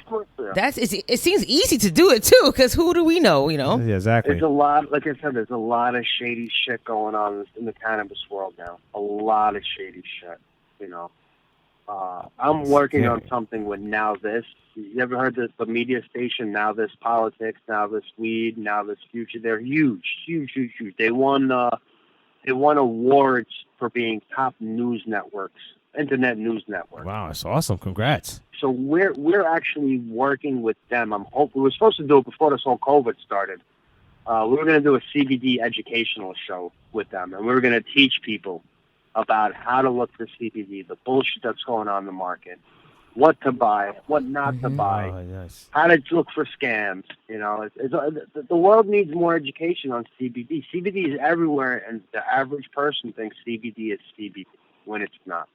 course they are. It seems easy to do it too, because who do we know? You know. Yeah, exactly. There's a lot, like I said, there's a lot of shady shit going on in the cannabis world now. A lot of shady shit. You know, I'm working on something with Now This. You ever heard the media station Now This Politics, Now This Weed, Now This Future? They're huge. They won awards for being top news networks, internet news networks. Wow, that's awesome! Congrats. So we're actually working with them. We were supposed to do it before this whole COVID started. We were going to do a CBD educational show with them, and we were going to teach people about how to look for CBD, the bullshit that's going on in the market, what to buy, what not to buy, nice. how to look for scams. You know, the world needs more education on CBD. CBD is everywhere, and the average person thinks CBD is CBD when it's not.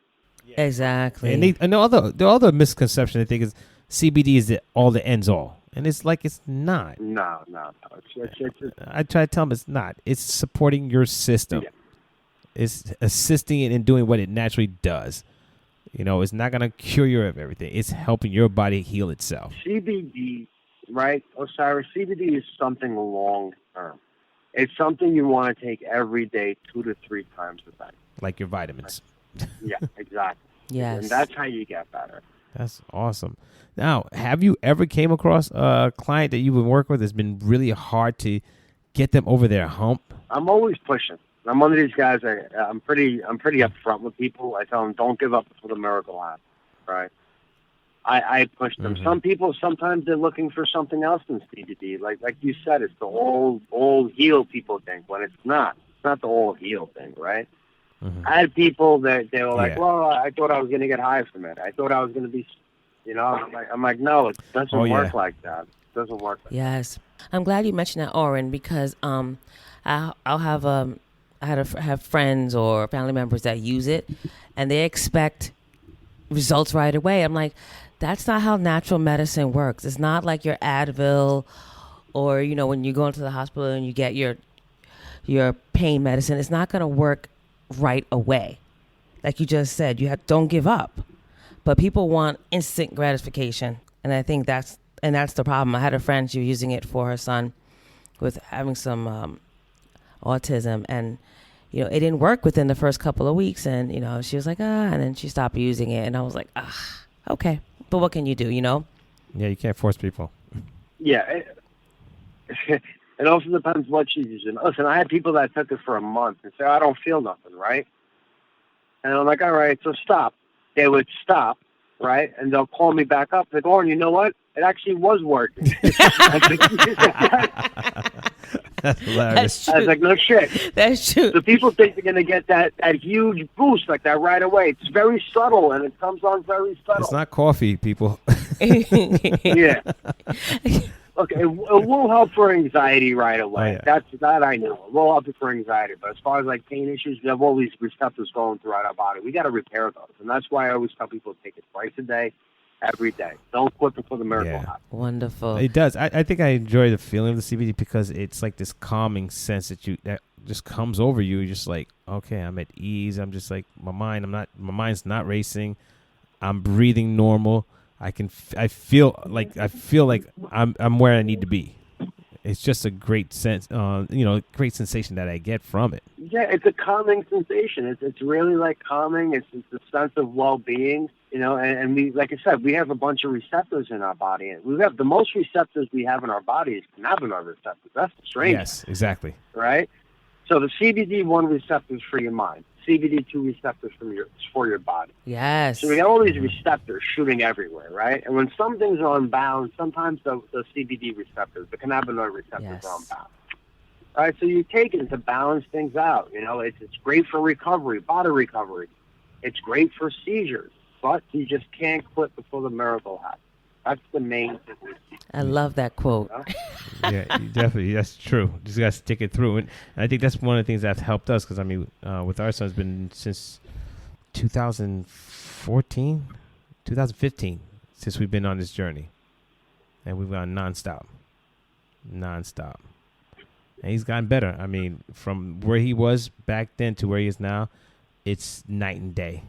Exactly. And the other misconception I think is CBD is all the ends all, and it's like it's not. No. I try to tell them it's not. It's supporting your system. Yeah. It's assisting it in doing what it naturally does. You know, it's not going to cure you of everything. It's helping your body heal itself. CBD, right, Osiris, CBD is something long term. It's something you want to take every day, 2 to 3 times a day. Like your vitamins. Yeah, exactly. Yes. And that's how you get better. That's awesome. Now, have you ever came across a client that you've been working with that's been really hard to get them over their hump? I'm always pushing. I'm one of these guys. I'm pretty upfront with people. I tell them, don't give up before the miracle happens. Right? I push them. Mm-hmm. Some people, sometimes they're looking for something else than CBD. Like you said, it's the old heal people think. When it's not. It's not the old heal thing, right? Mm-hmm. I had people that they were like, well, I thought I was going to get high from it. I thought I was going to be, you know. I'm like, no, it doesn't work like that. It doesn't work. Yes, I'm glad you mentioned that, Oren, because I'll have I have friends or family members that use it, and they expect results right away. I'm like, that's not how natural medicine works. It's not like your Advil, or you know, when you go into the hospital and you get your pain medicine. It's not going to work right away. Like you just said, don't give up. But people want instant gratification, and I think that's the problem. I had a friend, she was using it for her son with having some autism, and you know, it didn't work within the first couple of weeks, and you know, she was like, and then she stopped using it, and I was like, okay, but what can you do, you know? Yeah, you can't force people. Yeah, it also depends what she's using. Listen, I had people that took it for a month and say, I don't feel nothing, right? And I'm like, all right, so stop. They would stop, right? And they'll call me back up. Like, Oren, you know what? It actually was working. That's hilarious. That's true. I was like, no shit. That's true. So people think they're going to get that huge boost like that right away. It's very subtle, and it comes on very subtle. It's not coffee, people. Yeah. Look, it will help for anxiety right away. Oh, yeah. That I know. It will help you for anxiety. But as far as like pain issues, we have all these receptors going throughout our body. We got to repair those, and that's why I always tell people to take it twice a day, every day. Don't quit before the miracle happens. Wonderful. It does. I think I enjoy the feeling of the CBD because it's like this calming sense that just comes over you. You're just like, okay, I'm at ease. I'm just like my mind's not racing. I'm breathing normal. I feel like I'm where I need to be. It's just a great sense, great sensation that I get from it. Yeah, it's a calming sensation. It's really like calming. It's a sense of well-being, and we, like I said, we have a bunch of receptors in our body. And we have the most receptors we have in our body is cannabinoid receptors. That's the strange. Yes, exactly. Right? So the CBD1 receptors for your mind, CBD2 receptors for your body. Yes. So we got all these receptors shooting everywhere, right? And when some things are unbound, sometimes the CBD receptors, the cannabinoid receptors are unbound. All right, so you take it to balance things out. It's great for recovery, body recovery. It's great for seizures, but you just can't quit before the miracle happens. That's the main thing we see. I love that quote. Yeah, definitely. That's true. Just got to stick it through. And I think that's one of the things that's helped us because, with our son, it's been since 2015, since we've been on this journey. And we've gone nonstop. And he's gotten better. From where he was back then to where he is now, it's night and day.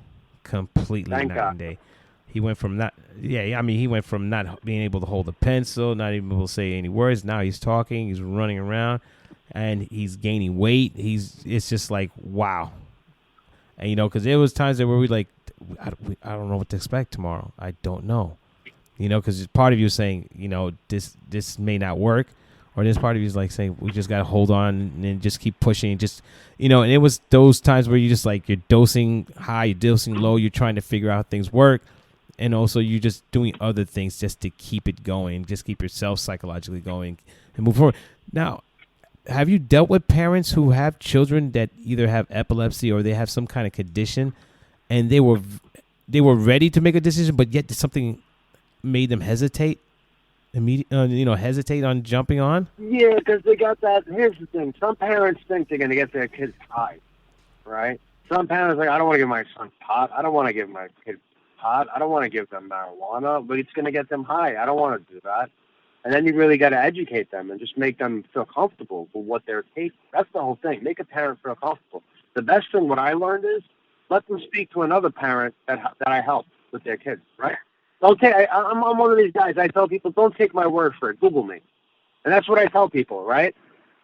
Completely Thank night God. and day. He went from not being able to hold a pencil, not even able to say any words. Now he's talking, he's running around, and he's gaining weight. It's just like, wow. And, because there was times where we like, I don't know what to expect tomorrow. I don't know. Because part of you is saying, this may not work. Or this part of you is like saying, we just got to hold on and just keep pushing. And it was those times where you just like, you're dosing high, you're dosing low, you're trying to figure out how things work. And also you're just doing other things just to keep it going, just keep yourself psychologically going and move forward. Now, have you dealt with parents who have children that either have epilepsy or they have some kind of condition and they were ready to make a decision, but yet something made them hesitate? Hesitate on jumping on? Yeah, because they got that. Here's the thing. Some parents think they're going to get their kids high, right? Some parents are like, I don't want to give my son pot. I don't want to give my kid pot. I don't want to give them marijuana, but it's going to get them high. I don't want to do that. And then you really got to educate them and just make them feel comfortable with what they're taking. That's the whole thing. Make a parent feel comfortable. The best thing, what I learned is, let them speak to another parent that I helped with their kids, right? I'm one of these guys. I tell people, don't take my word for it. Google me. And that's what I tell people, right?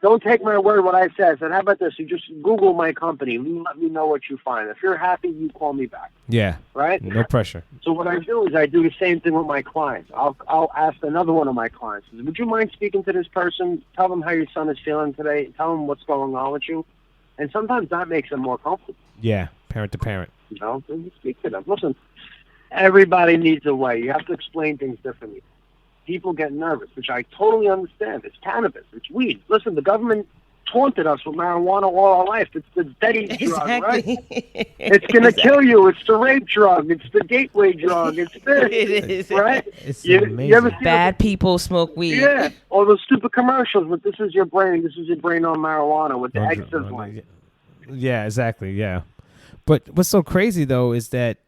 Don't take my word what I said. And how about this? You just Google my company. Let me know what you find. If you're happy, you call me back. Yeah. Right? No pressure. So what I do is I do the same thing with my clients. I'll ask another one of my clients, would you mind speaking to this person? Tell them how your son is feeling today. Tell them what's going on with you. And sometimes that makes them more comfortable. Yeah, parent to parent. So you speak to them. Listen, everybody needs a way. You have to explain things differently. People get nervous, which I totally understand. It's cannabis. It's weed. Listen, the government taunted us with marijuana all our life. It's the daddy drug, right? It's going to kill you. It's the rape drug. It's the gateway drug. It's this, It is. right? It's You amazing. ever see Bad people smoke weed. Yeah, all those stupid commercials with this is your brain on marijuana with the extras like. Yeah, exactly. Yeah. But what's so crazy, though, is that,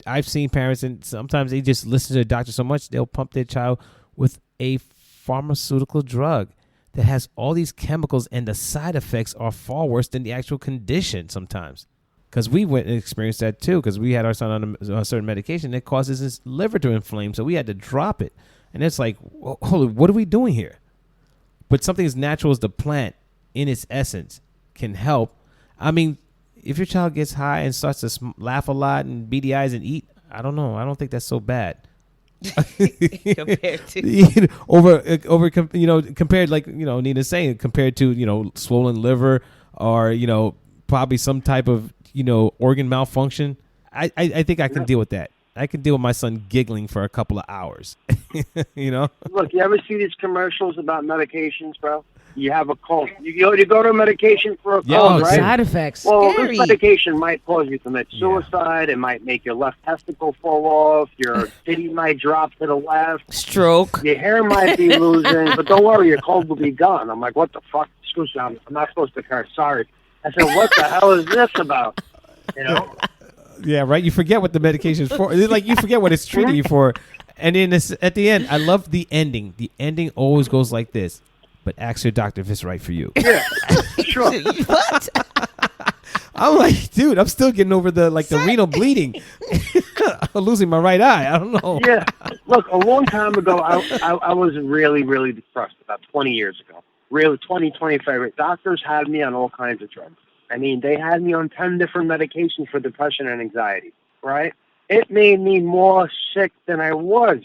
I've seen parents, and sometimes they just listen to their doctor so much, they'll pump their child with a pharmaceutical drug that has all these chemicals, and the side effects are far worse than the actual condition sometimes. Because we went and experienced that, too, because we had our son on a certain medication that causes his liver to inflame, so we had to drop it. And it's like, holy, what are we doing here? But something as natural as the plant, in its essence, can help. If your child gets high and starts to laugh a lot and beady eyes and eat, I don't know. I don't think that's so bad. Compared to compared, like, Nina's saying, compared to, swollen liver or, probably some type of, organ malfunction. I think I can deal with that. I can deal with my son giggling for a couple of hours. Look, you ever see these commercials about medications, bro? You have a cold. You go to medication for a cold, right? Side effects. Well, Scary. this medication might cause you to commit suicide. It might make your left testicle fall off. Your titty might drop to the left. Stroke. Your hair might be losing. But don't worry, your cold will be gone. I'm like, what the fuck? Excuse me, I'm not supposed to curse. Sorry. I said, what the hell is this about? You know? Yeah, right. You forget what the medication is for. It's like you forget what it's treating you for. And then at the end, I love the ending. The ending always goes like this. But ask your doctor if it's right for you. Yeah, sure. What? I'm like, dude, I'm still getting over the renal bleeding. I'm losing my right eye. I don't know. Yeah. Look, a long time ago, I was really, really depressed, about 20 years ago. Really, 25. Doctors had me on all kinds of drugs. I mean, they had me on 10 different medications for depression and anxiety, right? It made me more sick than I was.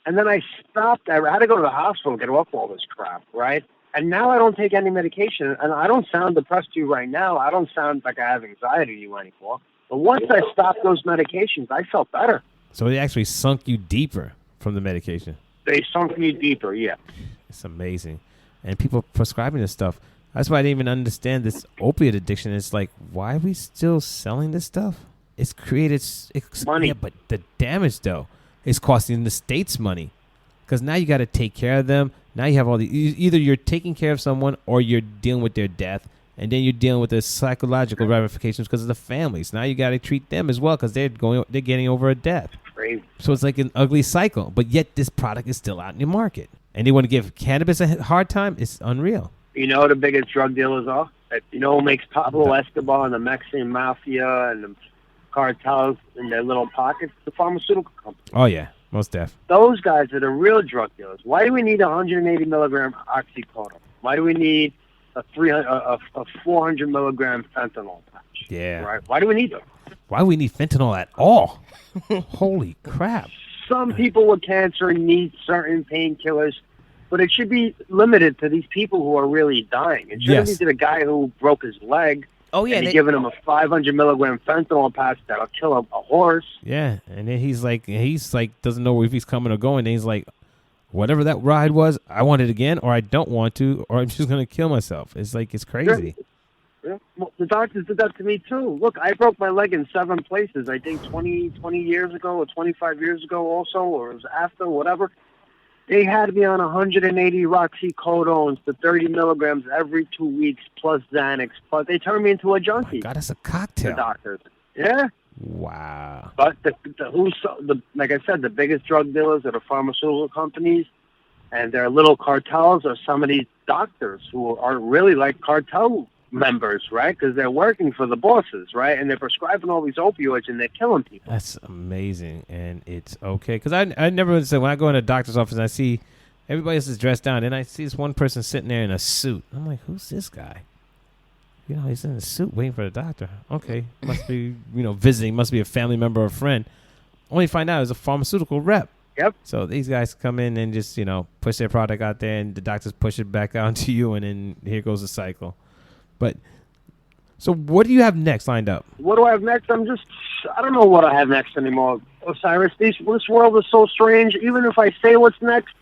And then I stopped. I had to go to the hospital to get off all this crap, right? And now I don't take any medication. And I don't sound depressed to you right now. I don't sound like I have anxiety to you anymore. But once I stopped those medications, I felt better. So they actually sunk you deeper from the medication. They sunk me deeper, yeah. It's amazing. And people prescribing this stuff. That's why I didn't even understand this opiate addiction. It's like, why are we still selling this stuff? It's created money. Yeah, but the damage, though, is costing the states money. Because now you got to take care of them. Now you have all the either you're taking care of someone or you're dealing with their death. And then you're dealing with the psychological ramifications because of the families. Now you got to treat them as well because they're getting over a death. Crazy. So it's like an ugly cycle. But yet this product is still out in the market. And they want to give cannabis a hard time? It's unreal. You know who the biggest drug dealers are? You know who makes Pablo Escobar and the Mexican Mafia and the cartels in their little pockets? The pharmaceutical companies. Oh, yeah. Most def. Those guys are the real drug dealers. Why do we need 180 milligram oxycodone? Why do we need a 400 milligram fentanyl patch? Yeah. Right? Why do we need them? Why do we need fentanyl at all? Holy crap. Some people with cancer need certain painkillers, but it should be limited to these people who are really dying. It shouldn't be to the guy who broke his leg. Oh, yeah. And you're giving him a 500 milligram fentanyl patch that'll kill a horse. Yeah, and then he's like, doesn't know if he's coming or going. And he's like, whatever that ride was, I want it again, or I don't want to, or I'm just going to kill myself. It's like, it's crazy. Yeah. Well, the doctors did that to me, too. Look, I broke my leg in 7 places, I think 20 years ago or 25 years ago also, or it was after, whatever. They had me on 180 roxycodones to 30 milligrams every 2 weeks, plus Xanax. Plus, they turned me into a junkie. Oh God, it's a cocktail. The doctors. Yeah. Wow. But like I said, the biggest drug dealers are the pharmaceutical companies, and their little cartels are some of these doctors who are really like cartel members, right? Because they're working for the bosses, right? And they're prescribing all these opioids and they're killing people. That's amazing, and it's okay. Because I never understand when I go in a doctor's office and I see everybody else is dressed down, and I see this one person sitting there in a suit. I'm like, who's this guy? You know, he's in a suit waiting for the doctor. Okay, must be, visiting. Must be a family member or a friend. Only find out it's a pharmaceutical rep. Yep. So these guys come in and just, push their product out there, and the doctors push it back out to you, and then here goes the cycle. But so what do you have next lined up? What do I have next? I don't know what I have next anymore, Osiris. This world is so strange. Even if I say what's next,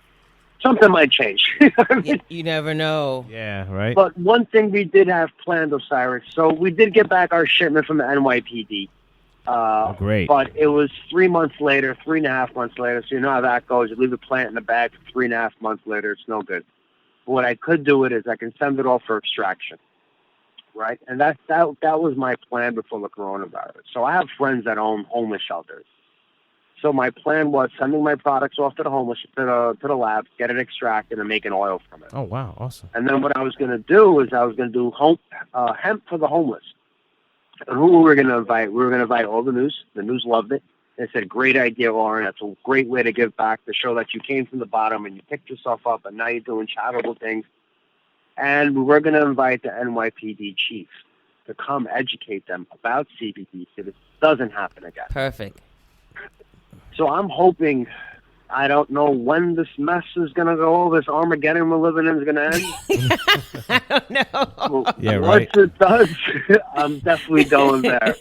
something might change. You never know. Yeah, right. But one thing we did have planned, Osiris. So we did get back our shipment from the NYPD. Great. But it was 3 months later, 3.5 months later. So you know how that goes. You leave a plant in the bag for 3.5 months later. It's no good. But what I could do is I can send it off for extraction. Right, and that was my plan before the coronavirus. So I have friends that own homeless shelters. So my plan was sending my products off to the homeless to the lab, get it extracted, and make an oil from it. Oh wow, awesome! And then what I was going to do is I was going to do hemp for the homeless. And who we were going to invite? We were going to invite all the news. The news loved it. They said, "Great idea, Oren. That's a great way to give back to show that you came from the bottom and you picked yourself up, and now you're doing charitable things." And we were going to invite the NYPD chief to come educate them about CBD so this doesn't happen again. Perfect. So I'm hoping, I don't know when this mess is going to go, this Armageddon we're living in is going to end. I don't know. Well, yeah, right. Once it does, I'm definitely going there.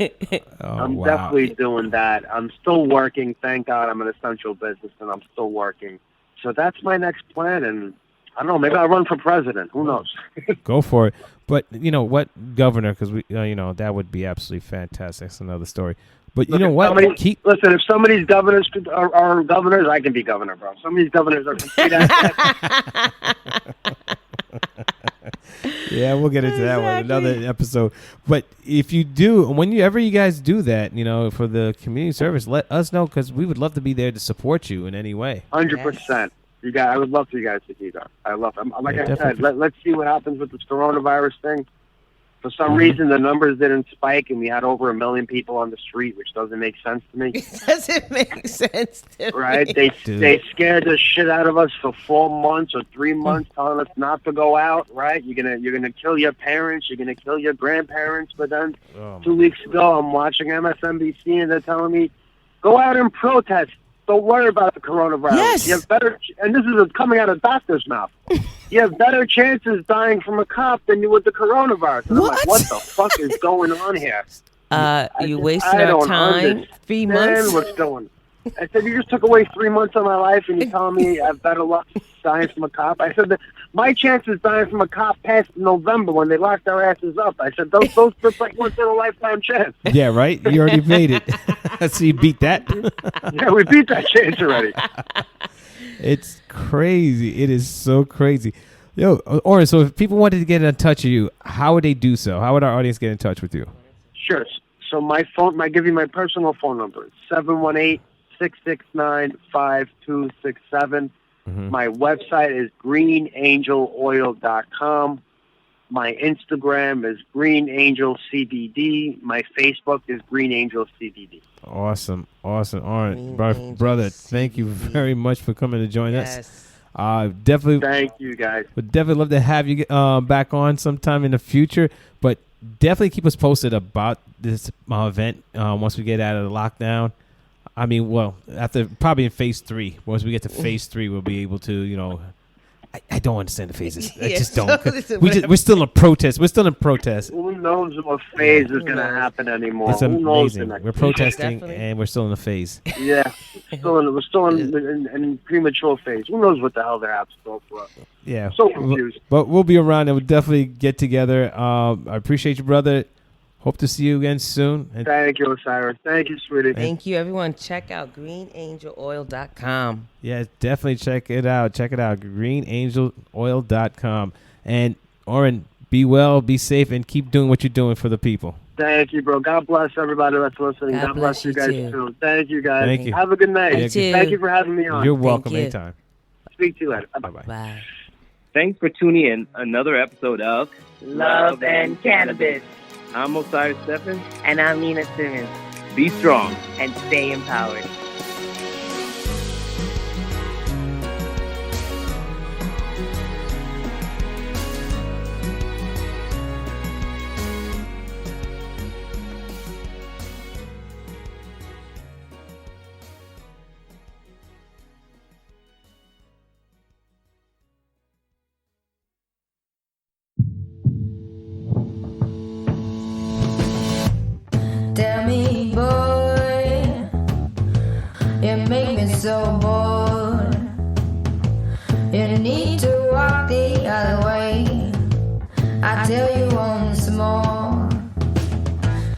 Oh, Definitely doing that. I'm still working. Thank God I'm an essential business and I'm still working. So that's my next plan, and I don't know. Maybe I'll run for president. Who knows? Go for it. But you know what, Governor? Because we, that would be absolutely fantastic. That's another story. But you know what? Listen, if some of these governors are governors, I can be governor, bro. Some of these governors are complete assholes. Yeah, we'll get into that one another episode. But if you do, whenever you guys do that, for the community service, let us know because we would love to be there to support you in any way. 100%. I would love for you guys to do that. I love them. Like I said, let's see what happens with this coronavirus thing. For some reason, the numbers didn't spike, and we had over 1 million people on the street, which doesn't make sense to me. It doesn't make sense to right? me. They scared the shit out of us for 4 months or 3 months, telling us not to go out. Right? You're gonna kill your parents. You're gonna kill your grandparents. But then 2 weeks ago, I'm watching MSNBC, and they're telling me, go out and protest. Don't worry about the coronavirus. Yes. You have better, and this is coming out of doctor's mouth. You have better chances dying from a cop than you would the coronavirus. And I'm like, what the fuck is going on here? You wasted our time. 3 months. What's going? I said, you just took away 3 months of my life, and you're telling me I have better luck dying from a cop. I said that my chances dying from a cop passed November when they locked our asses up. I said those that's like once in a lifetime chance. Yeah, right. You already made it. So you beat that. Yeah, we beat that chance already. It's crazy. It is so crazy. Yo, Oren, so if people wanted to get in touch with you, how would they do so? How would our audience get in touch with you? Sure. So my phone, I give you my personal phone number. It's 718-669-5267. My website is greenangeloil.com. My Instagram is greenangelcbd. My Facebook is greenangelcbd. Awesome. Oren, brother, thank you very much for coming to join us. Definitely. Thank you, guys. Would definitely love to have you back on sometime in the future, but definitely keep us posted about this event once we get out of the lockdown. I mean, after probably in phase 3. Once we get to phase 3, we'll be able to, I don't understand the phases. I just don't. We're still in protest. Who knows what phase is going to happen anymore? It's amazing. We're protesting Definitely. and we're still in the phase. Yeah, we're still in premature phase. Who knows what the hell they're have to go for? Yeah, so confused. But we'll be around and we'll definitely get together. I appreciate you, brother. Hope to see you again soon. Thank you, Osiris. Thank you, sweetie. Thank you, everyone. Check out greenangeloil.com. Yeah, definitely check it out. greenangeloil.com. And Oren, be well, be safe, and keep doing what you're doing for the people. Thank you, bro. God bless everybody that's listening. God bless you guys, too. Thank you, guys. Thank you. Have a good night. You too. Thank you for having me on. You're welcome anytime. Speak to you later. Bye-bye. Bye. Thanks for tuning in another episode of Love and Cannabis. I'm Osiris Stephan. And I'm Nina Simmons. Be strong. And stay empowered. Tell me, boy, you make me so bored. You need to walk the other way. I tell you once more.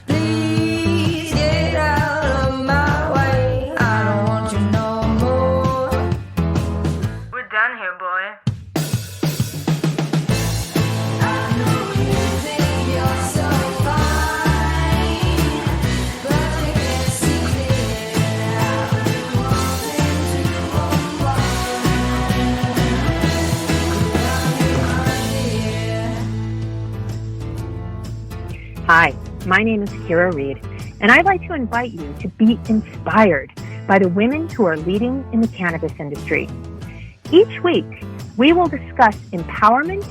Please get out of my way. I don't want you no more. We're done here, boy. I know you think you're so fine, but you can't see it. I've been wanting to Hi, my name is Kira Reed, and I'd like to invite you to be inspired by the women who are leading in the cannabis industry. Each week, we will discuss empowerment,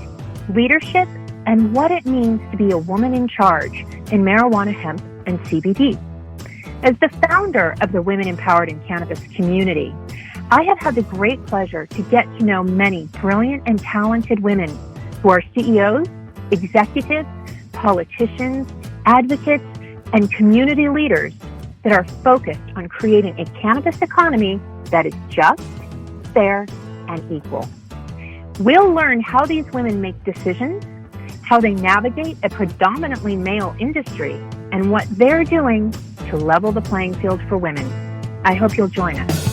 leadership, and what it means to be a woman in charge in marijuana, hemp, and CBD. As the founder of the Women Empowered in Cannabis community, I have had the great pleasure to get to know many brilliant and talented women who are CEOs, executives, politicians, advocates, and community leaders that are focused on creating a cannabis economy that is just, fair, and equal. We'll learn how these women make decisions, how they navigate a predominantly male industry, and what they're doing to level the playing field for women. I hope you'll join us.